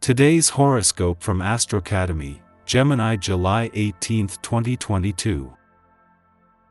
Today's horoscope from Astrocademy, Gemini, July 18, 2022.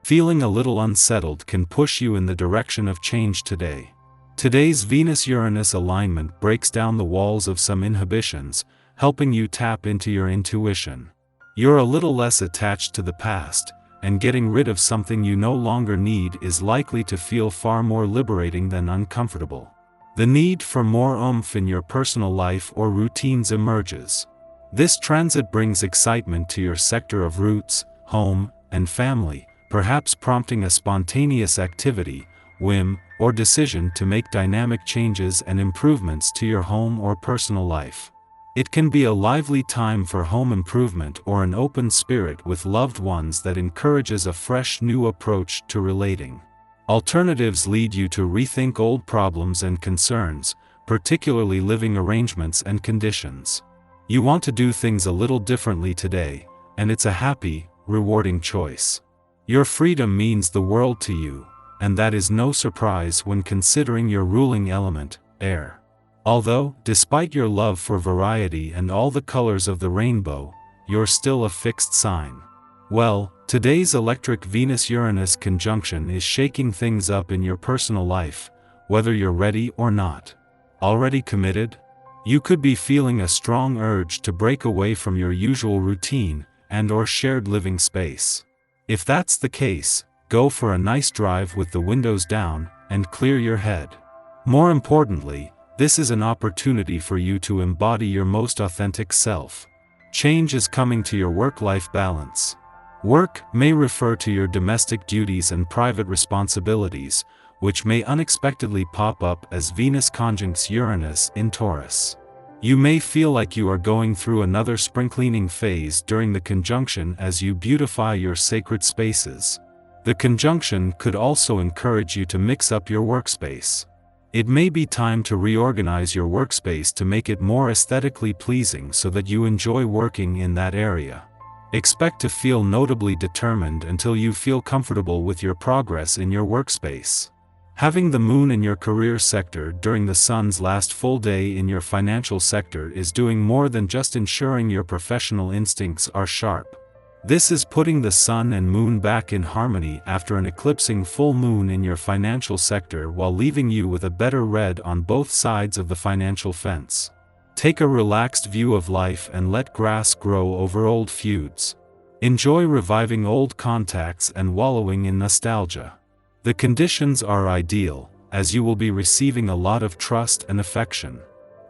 Feeling a little unsettled can push you in the direction of change today. Today's Venus-Uranus alignment breaks down the walls of some inhibitions, helping you tap into your intuition. You're a little less attached to the past, and getting rid of something you no longer need is likely to feel far more liberating than uncomfortable. The need for more oomph in your personal life or routines emerges. This transit brings excitement to your sector of roots, home, and family, perhaps prompting a spontaneous activity, whim, or decision to make dynamic changes and improvements to your home or personal life. It can be a lively time for home improvement or an open spirit with loved ones that encourages a fresh new approach to relating. Alternatives lead you to rethink old problems and concerns, particularly living arrangements and conditions. You want to do things a little differently today, and it's a happy, rewarding choice. Your freedom means the world to you, and that is no surprise when considering your ruling element, air. Although, despite your love for variety and all the colors of the rainbow, you're still a fixed sign. Well, today's electric Venus-Uranus conjunction is shaking things up in your personal life, whether you're ready or not. Already committed? You could be feeling a strong urge to break away from your usual routine and/or shared living space. If that's the case, go for a nice drive with the windows down and clear your head. More importantly, this is an opportunity for you to embody your most authentic self. Change is coming to your work-life balance. Work may refer to your domestic duties and private responsibilities, which may unexpectedly pop up as Venus conjuncts Uranus in Taurus. You may feel like you are going through another spring-cleaning phase during the conjunction as you beautify your sacred spaces. The conjunction could also encourage you to mix up your workspace. It may be time to reorganize your workspace to make it more aesthetically pleasing so that you enjoy working in that area. Expect to feel notably determined until you feel comfortable with your progress in your workspace. Having the moon in your career sector during the sun's last full day in your financial sector is doing more than just ensuring your professional instincts are sharp. This is putting the sun and moon back in harmony after an eclipsing full moon in your financial sector while leaving you with a better read on both sides of the financial fence. Take a relaxed view of life and let grass grow over old feuds. Enjoy reviving old contacts and wallowing in nostalgia. The conditions are ideal, as you will be receiving a lot of trust and affection.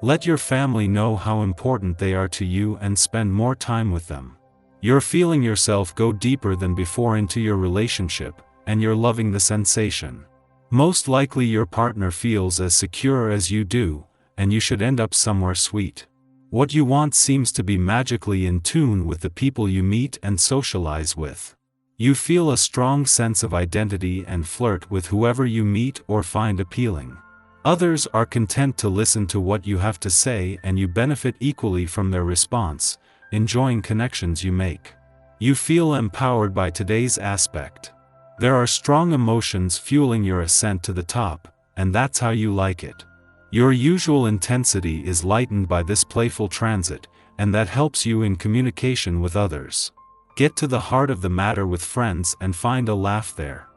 Let your family know how important they are to you and spend more time with them. You're feeling yourself go deeper than before into your relationship, and you're loving the sensation. Most likely your partner feels as secure as you do, and you should end up somewhere sweet. What you want seems to be magically in tune with the people you meet and socialize with. You feel a strong sense of identity and flirt with whoever you meet or find appealing. Others are content to listen to what you have to say and you benefit equally from their response, enjoying connections you make. You feel empowered by today's aspect. There are strong emotions fueling your ascent to the top, and that's how you like it. Your usual intensity is lightened by this playful transit, and that helps you in communication with others. Get to the heart of the matter with friends and find a laugh there.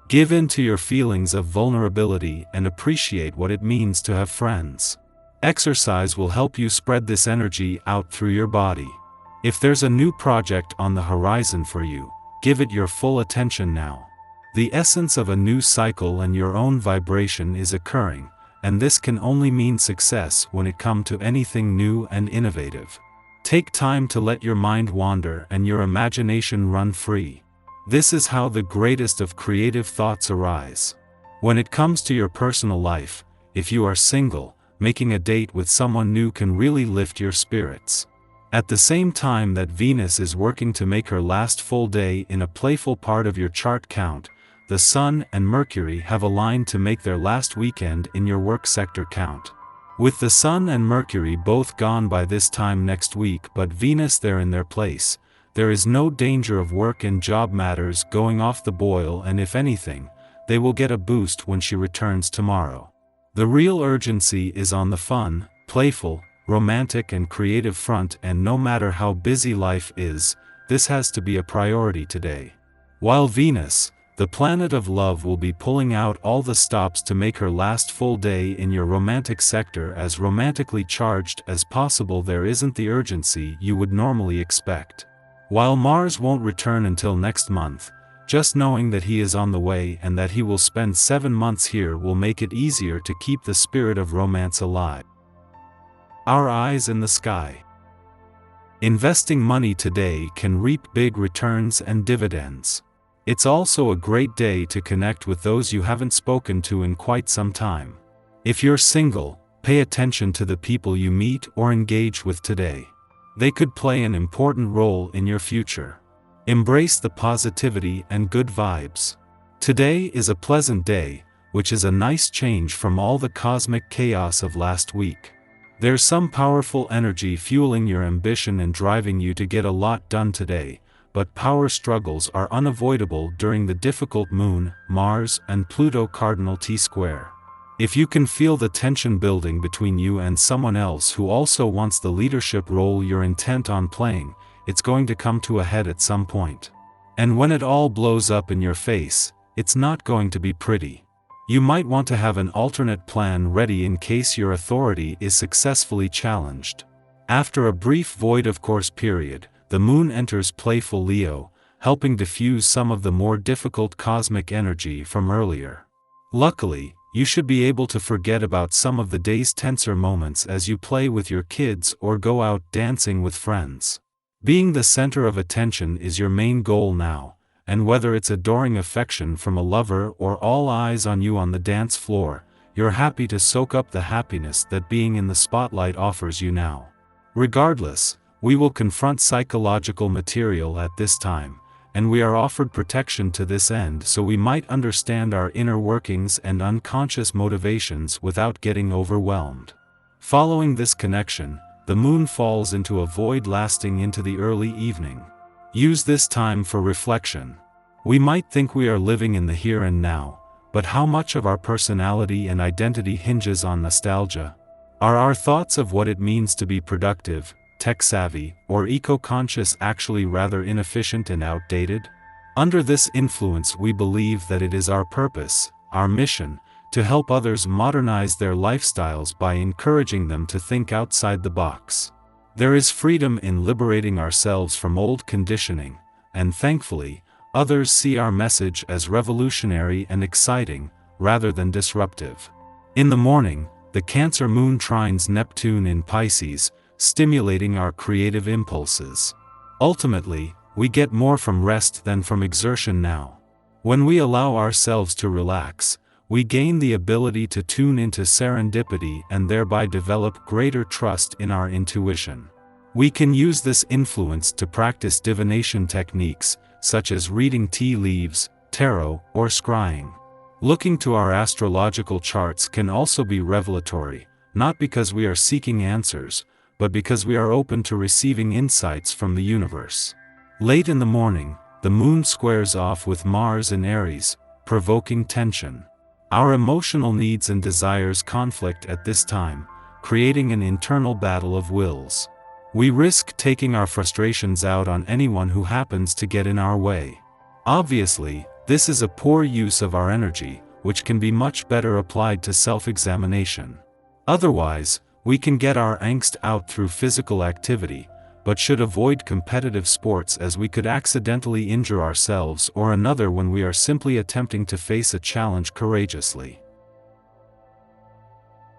Give in to your feelings of vulnerability and appreciate what it means to have friends. Exercise will help you spread this energy out through your body. If there's a new project on the horizon for you, give it your full attention now. The essence of a new cycle and your own vibration is occurring, and this can only mean success when it comes to anything new and innovative. Take time to let your mind wander and your imagination run free. This is how the greatest of creative thoughts arise. When it comes to your personal life, if you are single, making a date with someone new can really lift your spirits. At the same time that Venus is working to make her last full day in a playful part of your chart count, the Sun and Mercury have aligned to make their last weekend in your work sector count. With the Sun and Mercury both gone by this time next week but Venus there in their place, there is no danger of work and job matters going off the boil, and if anything, they will get a boost when she returns tomorrow. The real urgency is on the fun, playful, romantic and creative front, and no matter how busy life is, this has to be a priority today. While Venus, the planet of love, will be pulling out all the stops to make her last full day in your romantic sector as romantically charged as possible, there isn't the urgency you would normally expect. While Mars won't return until next month, just knowing that he is on the way and that he will spend 7 months here will make it easier to keep the spirit of romance alive. Our eyes in the sky. Investing money today can reap big returns and dividends. It's also a great day to connect with those you haven't spoken to in quite some time. If you're single, pay attention to the people you meet or engage with today. They could play an important role in your future. Embrace the positivity and good vibes. Today is a pleasant day, which is a nice change from all the cosmic chaos of last week. There's some powerful energy fueling your ambition and driving you to get a lot done today, but power struggles are unavoidable during the difficult Moon, Mars, and Pluto cardinal T-square. If you can feel the tension building between you and someone else who also wants the leadership role you're intent on playing, it's going to come to a head at some point. And when it all blows up in your face, it's not going to be pretty. You might want to have an alternate plan ready in case your authority is successfully challenged. After a brief void of course period, the Moon enters playful Leo, helping diffuse some of the more difficult cosmic energy from earlier. Luckily, you should be able to forget about some of the day's tenser moments as you play with your kids or go out dancing with friends. Being the center of attention is your main goal now, and whether it's adoring affection from a lover or all eyes on you on the dance floor, you're happy to soak up the happiness that being in the spotlight offers you now. Regardless, we will confront psychological material at this time, and we are offered protection to this end so we might understand our inner workings and unconscious motivations without getting overwhelmed. Following this connection, the Moon falls into a void lasting into the early evening. Use this time for reflection. We might think we are living in the here and now, but how much of our personality and identity hinges on nostalgia? Are our thoughts of what it means to be productive, tech-savvy, or eco-conscious actually rather inefficient and outdated? Under this influence we believe that it is our purpose, our mission, to help others modernize their lifestyles by encouraging them to think outside the box. There is freedom in liberating ourselves from old conditioning, and thankfully, others see our message as revolutionary and exciting, rather than disruptive. In the morning, the Cancer Moon trines Neptune in Pisces, stimulating our creative impulses. Ultimately, we get more from rest than from exertion now. When we allow ourselves to relax, we gain the ability to tune into serendipity and thereby develop greater trust in our intuition. We can use this influence to practice divination techniques, such as reading tea leaves, tarot, or scrying. Looking to our astrological charts can also be revelatory, not because we are seeking answers, but because we are open to receiving insights from the universe. Late in the morning, the Moon squares off with Mars in Aries, provoking tension. Our emotional needs and desires conflict at this time, creating an internal battle of wills. We risk taking our frustrations out on anyone who happens to get in our way. Obviously, this is a poor use of our energy, which can be much better applied to self-examination. Otherwise, we can get our angst out through physical activity, but should avoid competitive sports as we could accidentally injure ourselves or another when we are simply attempting to face a challenge courageously.